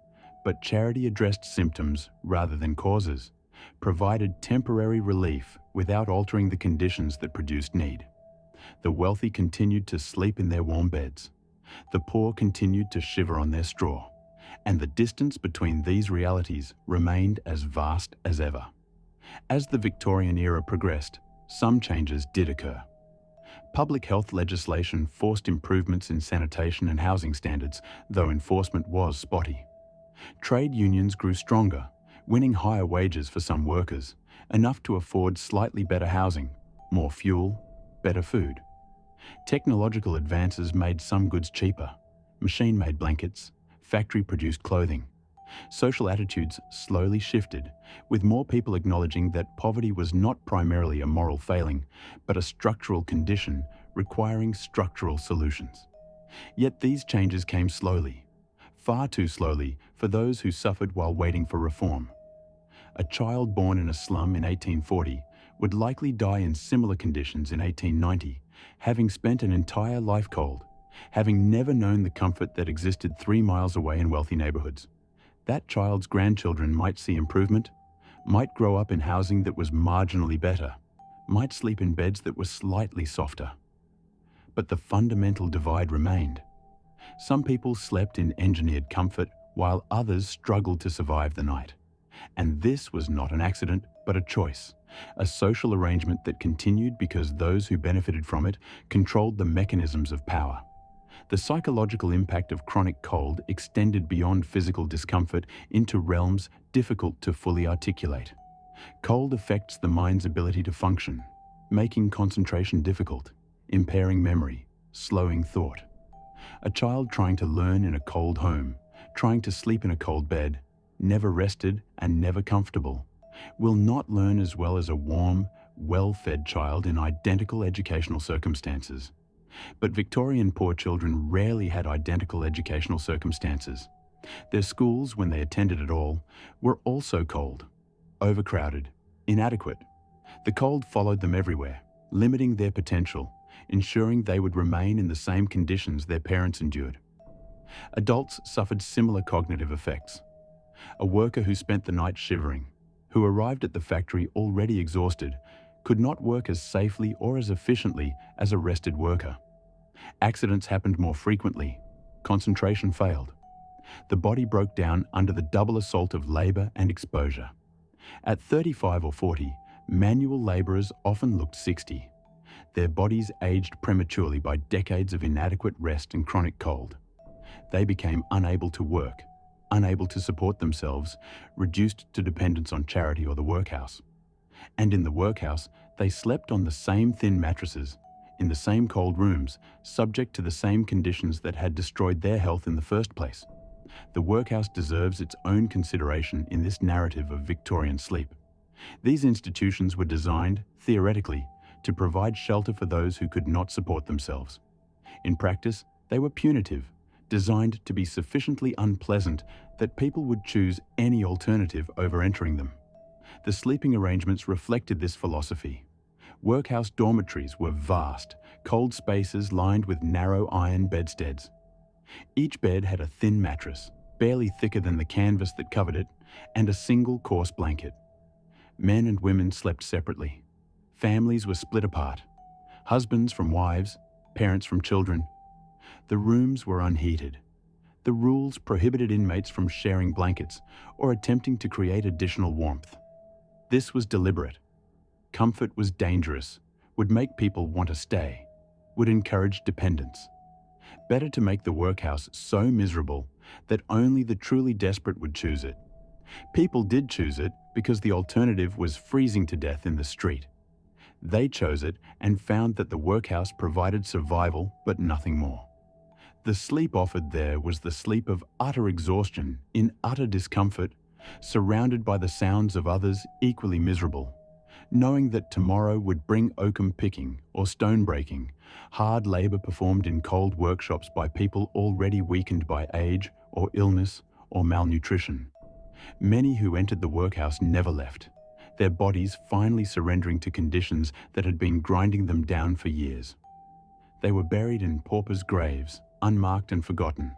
but charity addressed symptoms rather than causes, provided temporary relief without altering the conditions that produced need. The wealthy continued to sleep in their warm beds. The poor continued to shiver on their straw, and the distance between these realities remained as vast as ever. As the Victorian era progressed, some changes did occur. Public health legislation forced improvements in sanitation and housing standards, though enforcement was spotty. Trade unions grew stronger, winning higher wages for some workers, enough to afford slightly better housing, more fuel, better food. Technological advances made some goods cheaper. Machine-made blankets, factory-produced clothing. Social attitudes slowly shifted, with more people acknowledging that poverty was not primarily a moral failing, but a structural condition requiring structural solutions. Yet these changes came slowly, far too slowly for those who suffered while waiting for reform. A child born in a slum in 1840 would likely die in similar conditions in 1890, having spent an entire life cold, having never known the comfort that existed 3 miles away in wealthy neighbourhoods. That child's grandchildren might see improvement, might grow up in housing that was marginally better, might sleep in beds that were slightly softer. But the fundamental divide remained. Some people slept in engineered comfort, while others struggled to survive the night. And this was not an accident, but a choice, a social arrangement that continued because those who benefited from it controlled the mechanisms of power. The psychological impact of chronic cold extended beyond physical discomfort into realms difficult to fully articulate. Cold affects the mind's ability to function, making concentration difficult, impairing memory, slowing thought. A child trying to learn in a cold home, trying to sleep in a cold bed, never rested and never comfortable, will not learn as well as a warm, well-fed child in identical educational circumstances. But Victorian poor children rarely had identical educational circumstances. Their schools, when they attended at all, were also cold, overcrowded, inadequate. The cold followed them everywhere, limiting their potential, ensuring they would remain in the same conditions their parents endured. Adults suffered similar cognitive effects. A worker who spent the night shivering, who arrived at the factory already exhausted, could not work as safely or as efficiently as a rested worker. Accidents happened more frequently. Concentration failed. The body broke down under the double assault of labor and exposure. At 35 or 40, manual laborers often looked 60. Their bodies aged prematurely by decades of inadequate rest and chronic cold. They became unable to work, unable to support themselves, reduced to dependence on charity or the workhouse. And in the workhouse, they slept on the same thin mattresses, in the same cold rooms, subject to the same conditions that had destroyed their health in the first place. The workhouse deserves its own consideration in this narrative of Victorian sleep. These institutions were designed, theoretically, to provide shelter for those who could not support themselves. In practice, they were punitive, designed to be sufficiently unpleasant that people would choose any alternative over entering them. The sleeping arrangements reflected this philosophy. Workhouse dormitories were vast, cold spaces lined with narrow iron bedsteads. Each bed had a thin mattress, barely thicker than the canvas that covered it, and a single coarse blanket. Men and women slept separately. Families were split apart. Husbands from wives, parents from children. The rooms were unheated. The rules prohibited inmates from sharing blankets or attempting to create additional warmth. This was deliberate. Comfort was dangerous, would make people want to stay, would encourage dependence. Better to make the workhouse so miserable that only the truly desperate would choose it. People did choose it because the alternative was freezing to death in the street. They chose it and found that the workhouse provided survival but nothing more. The sleep offered there was the sleep of utter exhaustion, in utter discomfort, surrounded by the sounds of others equally miserable, knowing that tomorrow would bring oakum picking or stone breaking, hard labor performed in cold workshops by people already weakened by age or illness or malnutrition. Many who entered the workhouse never left, their bodies finally surrendering to conditions that had been grinding them down for years. They were buried in paupers' graves, unmarked and forgotten,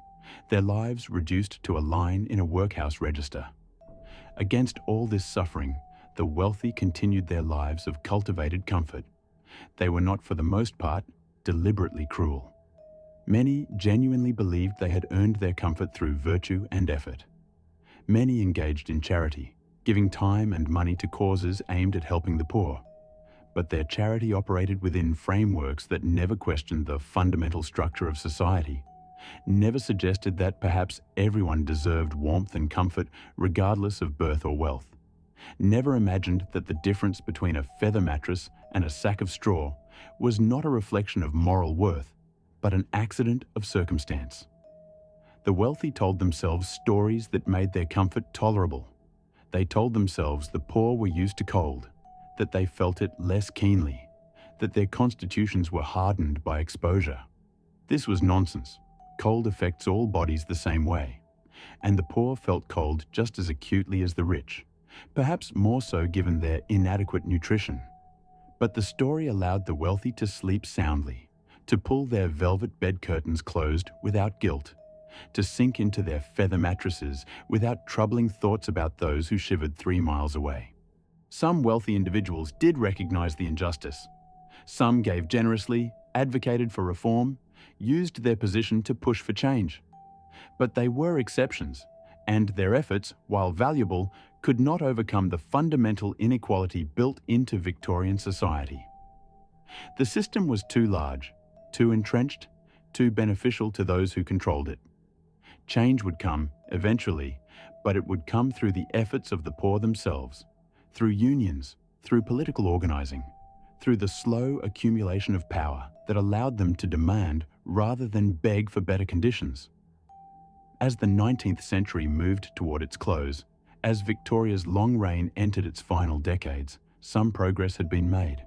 their lives reduced to a line in a workhouse register. Against all this suffering, the wealthy continued their lives of cultivated comfort. They were not, for the most part, deliberately cruel. Many genuinely believed they had earned their comfort through virtue and effort. Many engaged in charity, giving time and money to causes aimed at helping the poor. But their charity operated within frameworks that never questioned the fundamental structure of society, never suggested that perhaps everyone deserved warmth and comfort regardless of birth or wealth, never imagined that the difference between a feather mattress and a sack of straw was not a reflection of moral worth, but an accident of circumstance. The wealthy told themselves stories that made their comfort tolerable. They told themselves the poor were used to cold, that they felt it less keenly, that their constitutions were hardened by exposure. This was nonsense. Cold affects all bodies the same way, and the poor felt cold just as acutely as the rich, perhaps more so given their inadequate nutrition. But the story allowed the wealthy to sleep soundly, to pull their velvet bed curtains closed without guilt, to sink into their feather mattresses without troubling thoughts about those who shivered 3 miles away. Some wealthy individuals did recognize the injustice. Some gave generously, advocated for reform, used their position to push for change. But they were exceptions, and their efforts, while valuable, could not overcome the fundamental inequality built into Victorian society. The system was too large, too entrenched, too beneficial to those who controlled it. Change would come, eventually, but it would come through the efforts of the poor themselves, through unions, through political organizing, through the slow accumulation of power that allowed them to demand rather than beg for better conditions. As the 19th century moved toward its close, as Victoria's long reign entered its final decades, some progress had been made.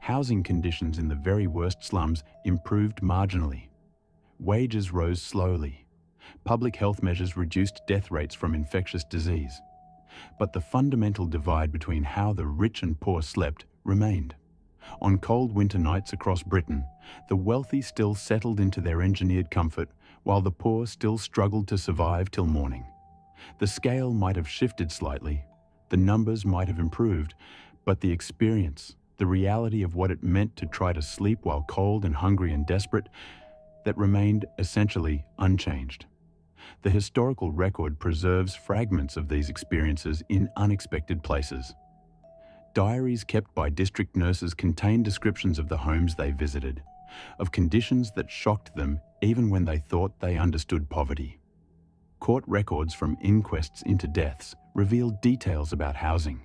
Housing conditions in the very worst slums improved marginally. Wages rose slowly. Public health measures reduced death rates from infectious disease. But the fundamental divide between how the rich and poor slept remained. On cold winter nights across Britain, the wealthy still settled into their engineered comfort, while the poor still struggled to survive till morning. The scale might have shifted slightly, the numbers might have improved, but the experience, the reality of what it meant to try to sleep while cold and hungry and desperate, that remained essentially unchanged. The historical record preserves fragments of these experiences in unexpected places. Diaries kept by district nurses contain descriptions of the homes they visited, of conditions that shocked them even when they thought they understood poverty. Court records from inquests into deaths revealed details about housing,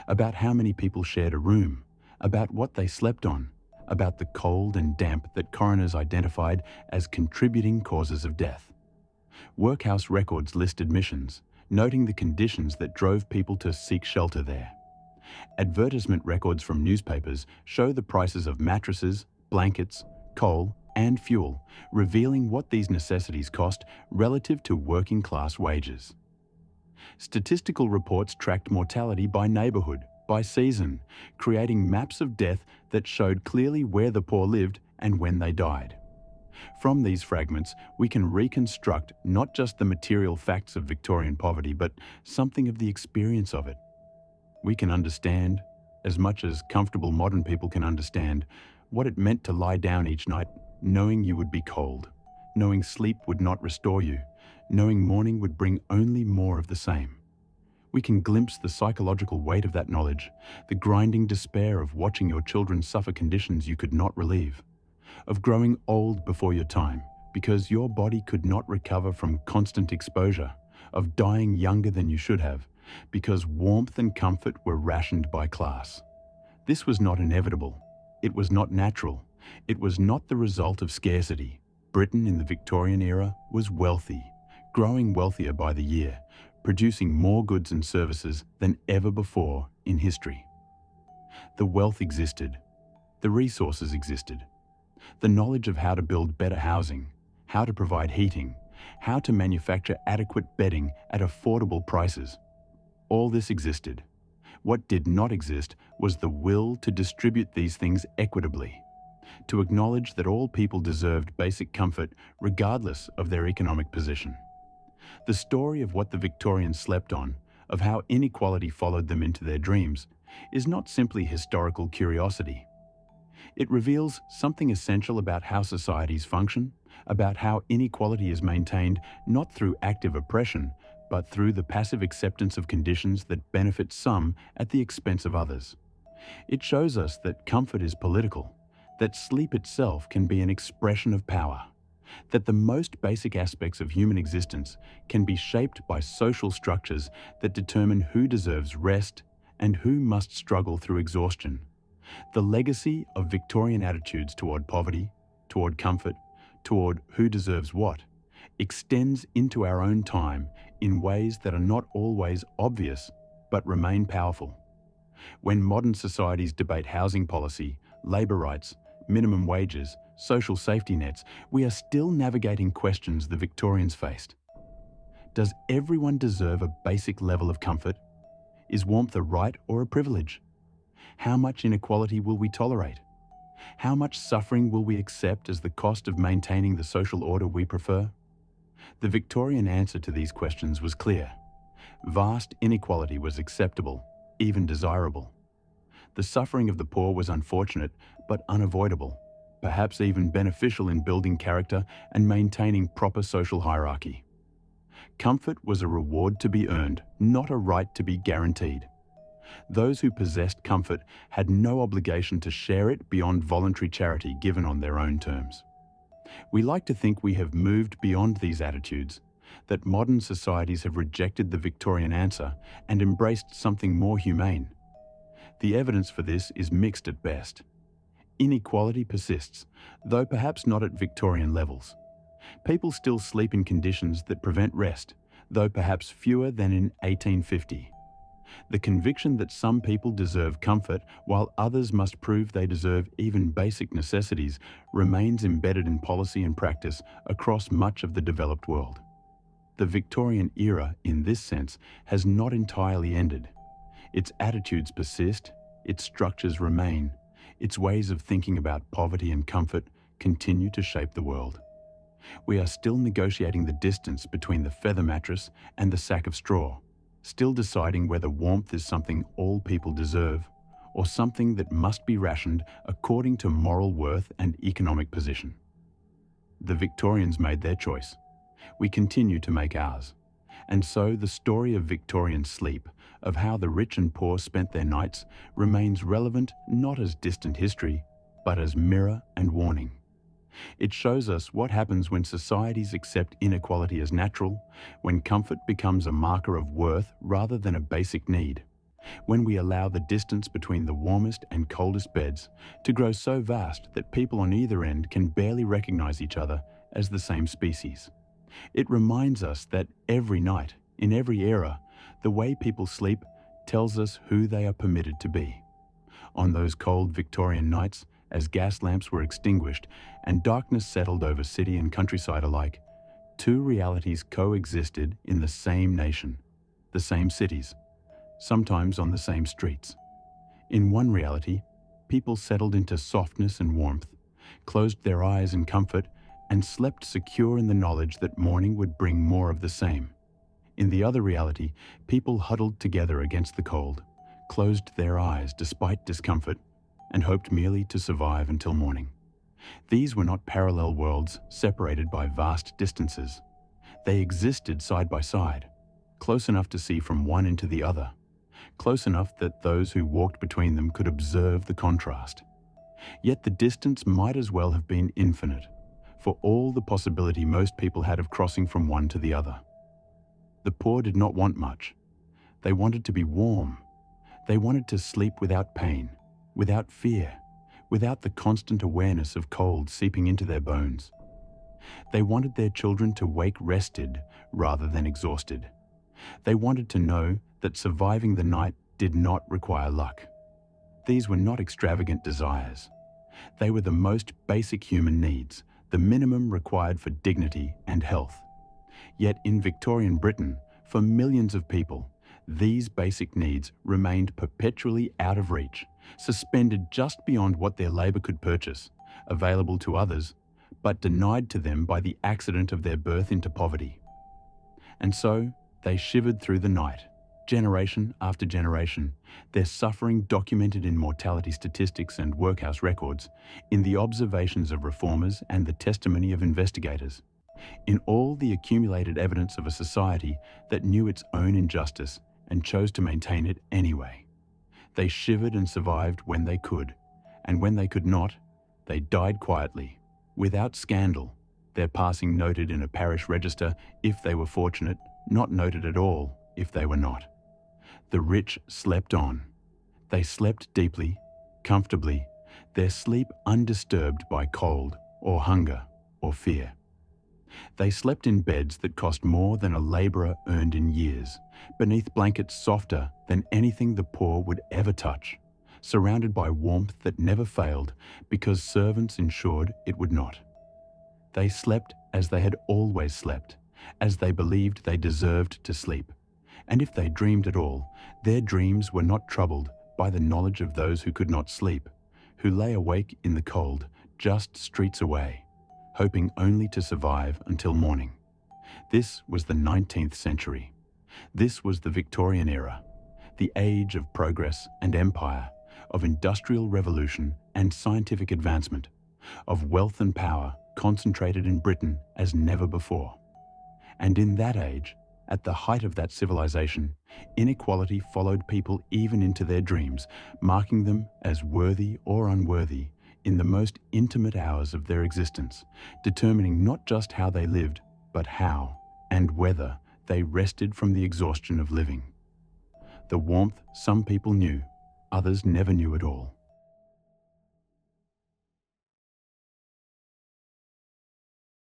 about how many people shared a room, about what they slept on, about the cold and damp that coroners identified as contributing causes of death. Workhouse records list admissions, noting the conditions that drove people to seek shelter there. Advertisement records from newspapers show the prices of mattresses, blankets, coal, and fuel, revealing what these necessities cost relative to working-class wages. Statistical reports tracked mortality by neighborhood, by season, creating maps of death that showed clearly where the poor lived and when they died. From these fragments, we can reconstruct not just the material facts of Victorian poverty, but something of the experience of it. We can understand, as much as comfortable modern people can understand, what it meant to lie down each night knowing you would be cold, knowing sleep would not restore you, knowing morning would bring only more of the same. We can glimpse the psychological weight of that knowledge, the grinding despair of watching your children suffer conditions you could not relieve, of growing old before your time because your body could not recover from constant exposure, of dying younger than you should have because warmth and comfort were rationed by class. This was not inevitable. It was not natural. It was not the result of scarcity. Britain in the Victorian era was wealthy, growing wealthier by the year, producing more goods and services than ever before in history. The wealth existed. The resources existed. The knowledge of how to build better housing, how to provide heating, how to manufacture adequate bedding at affordable prices. All this existed. What did not exist was the will to distribute these things equitably, to acknowledge that all people deserved basic comfort regardless of their economic position. The story of what the Victorians slept on, of how inequality followed them into their dreams, is not simply historical curiosity. It reveals something essential about how societies function, about how inequality is maintained not through active oppression, but through the passive acceptance of conditions that benefit some at the expense of others. It shows us that comfort is political, that sleep itself can be an expression of power, that the most basic aspects of human existence can be shaped by social structures that determine who deserves rest and who must struggle through exhaustion. The legacy of Victorian attitudes toward poverty, toward comfort, toward who deserves what, extends into our own time in ways that are not always obvious but remain powerful. When modern societies debate housing policy, labour rights, minimum wages, social safety nets, we are still navigating questions the Victorians faced. Does everyone deserve a basic level of comfort? Is warmth a right or a privilege? How much inequality will we tolerate? How much suffering will we accept as the cost of maintaining the social order we prefer? The Victorian answer to these questions was clear. Vast inequality was acceptable, even desirable. The suffering of the poor was unfortunate, but unavoidable, perhaps even beneficial in building character and maintaining proper social hierarchy. Comfort was a reward to be earned, not a right to be guaranteed. Those who possessed comfort had no obligation to share it beyond voluntary charity given on their own terms. We like to think we have moved beyond these attitudes, that modern societies have rejected the Victorian answer and embraced something more humane. The evidence for this is mixed at best. Inequality persists, though perhaps not at Victorian levels. People still sleep in conditions that prevent rest, though perhaps fewer than in 1850. The conviction that some people deserve comfort while others must prove they deserve even basic necessities remains embedded in policy and practice across much of the developed world. The Victorian era, in this sense, has not entirely ended. Its attitudes persist, its structures remain, its ways of thinking about poverty and comfort continue to shape the world. We are still negotiating the distance between the feather mattress and the sack of straw, still deciding whether warmth is something all people deserve or something that must be rationed according to moral worth and economic position. The Victorians made their choice. We continue to make ours. And so the story of Victorian sleep, of how the rich and poor spent their nights, remains relevant not as distant history, but as mirror and warning. It shows us what happens when societies accept inequality as natural, when comfort becomes a marker of worth rather than a basic need, when we allow the distance between the warmest and coldest beds to grow so vast that people on either end can barely recognize each other as the same species. It reminds us that every night, in every era, the way people sleep tells us who they are permitted to be. On those cold Victorian nights, as gas lamps were extinguished and darkness settled over city and countryside alike, two realities coexisted in the same nation, the same cities, sometimes on the same streets. In one reality, people settled into softness and warmth, closed their eyes in comfort, and slept secure in the knowledge that morning would bring more of the same. In the other reality, people huddled together against the cold, closed their eyes despite discomfort, and hoped merely to survive until morning. These were not parallel worlds separated by vast distances. They existed side by side, close enough to see from one into the other, close enough that those who walked between them could observe the contrast. Yet the distance might as well have been infinite, for all the possibility most people had of crossing from one to the other. The poor did not want much. They wanted to be warm. They wanted to sleep without pain, without fear, without the constant awareness of cold seeping into their bones. They wanted their children to wake rested rather than exhausted. They wanted to know that surviving the night did not require luck. These were not extravagant desires. They were the most basic human needs, the minimum required for dignity and health. Yet in Victorian Britain, for millions of people, these basic needs remained perpetually out of reach, suspended just beyond what their labour could purchase, available to others, but denied to them by the accident of their birth into poverty. And so they shivered through the night, generation after generation, their suffering documented in mortality statistics and workhouse records, in the observations of reformers and the testimony of investigators, in all the accumulated evidence of a society that knew its own injustice and chose to maintain it anyway. They shivered and survived when they could, and when they could not, they died quietly, without scandal, their passing noted in a parish register if they were fortunate, not noted at all if they were not. The rich slept on. They slept deeply, comfortably, their sleep undisturbed by cold or hunger or fear. They slept in beds that cost more than a labourer earned in years, beneath blankets softer than anything the poor would ever touch, surrounded by warmth that never failed because servants ensured it would not. They slept as they had always slept, as they believed they deserved to sleep. And if they dreamed at all, their dreams were not troubled by the knowledge of those who could not sleep, who lay awake in the cold just streets away, hoping only to survive until morning. This was the 19th century. This was the Victorian era, the age of progress and empire, of industrial revolution and scientific advancement, of wealth and power concentrated in Britain as never before. And in that age, at the height of that civilization, inequality followed people even into their dreams, marking them as worthy or unworthy in the most intimate hours of their existence, determining not just how they lived, but how and whether they rested from the exhaustion of living. The warmth some people knew, others never knew at all.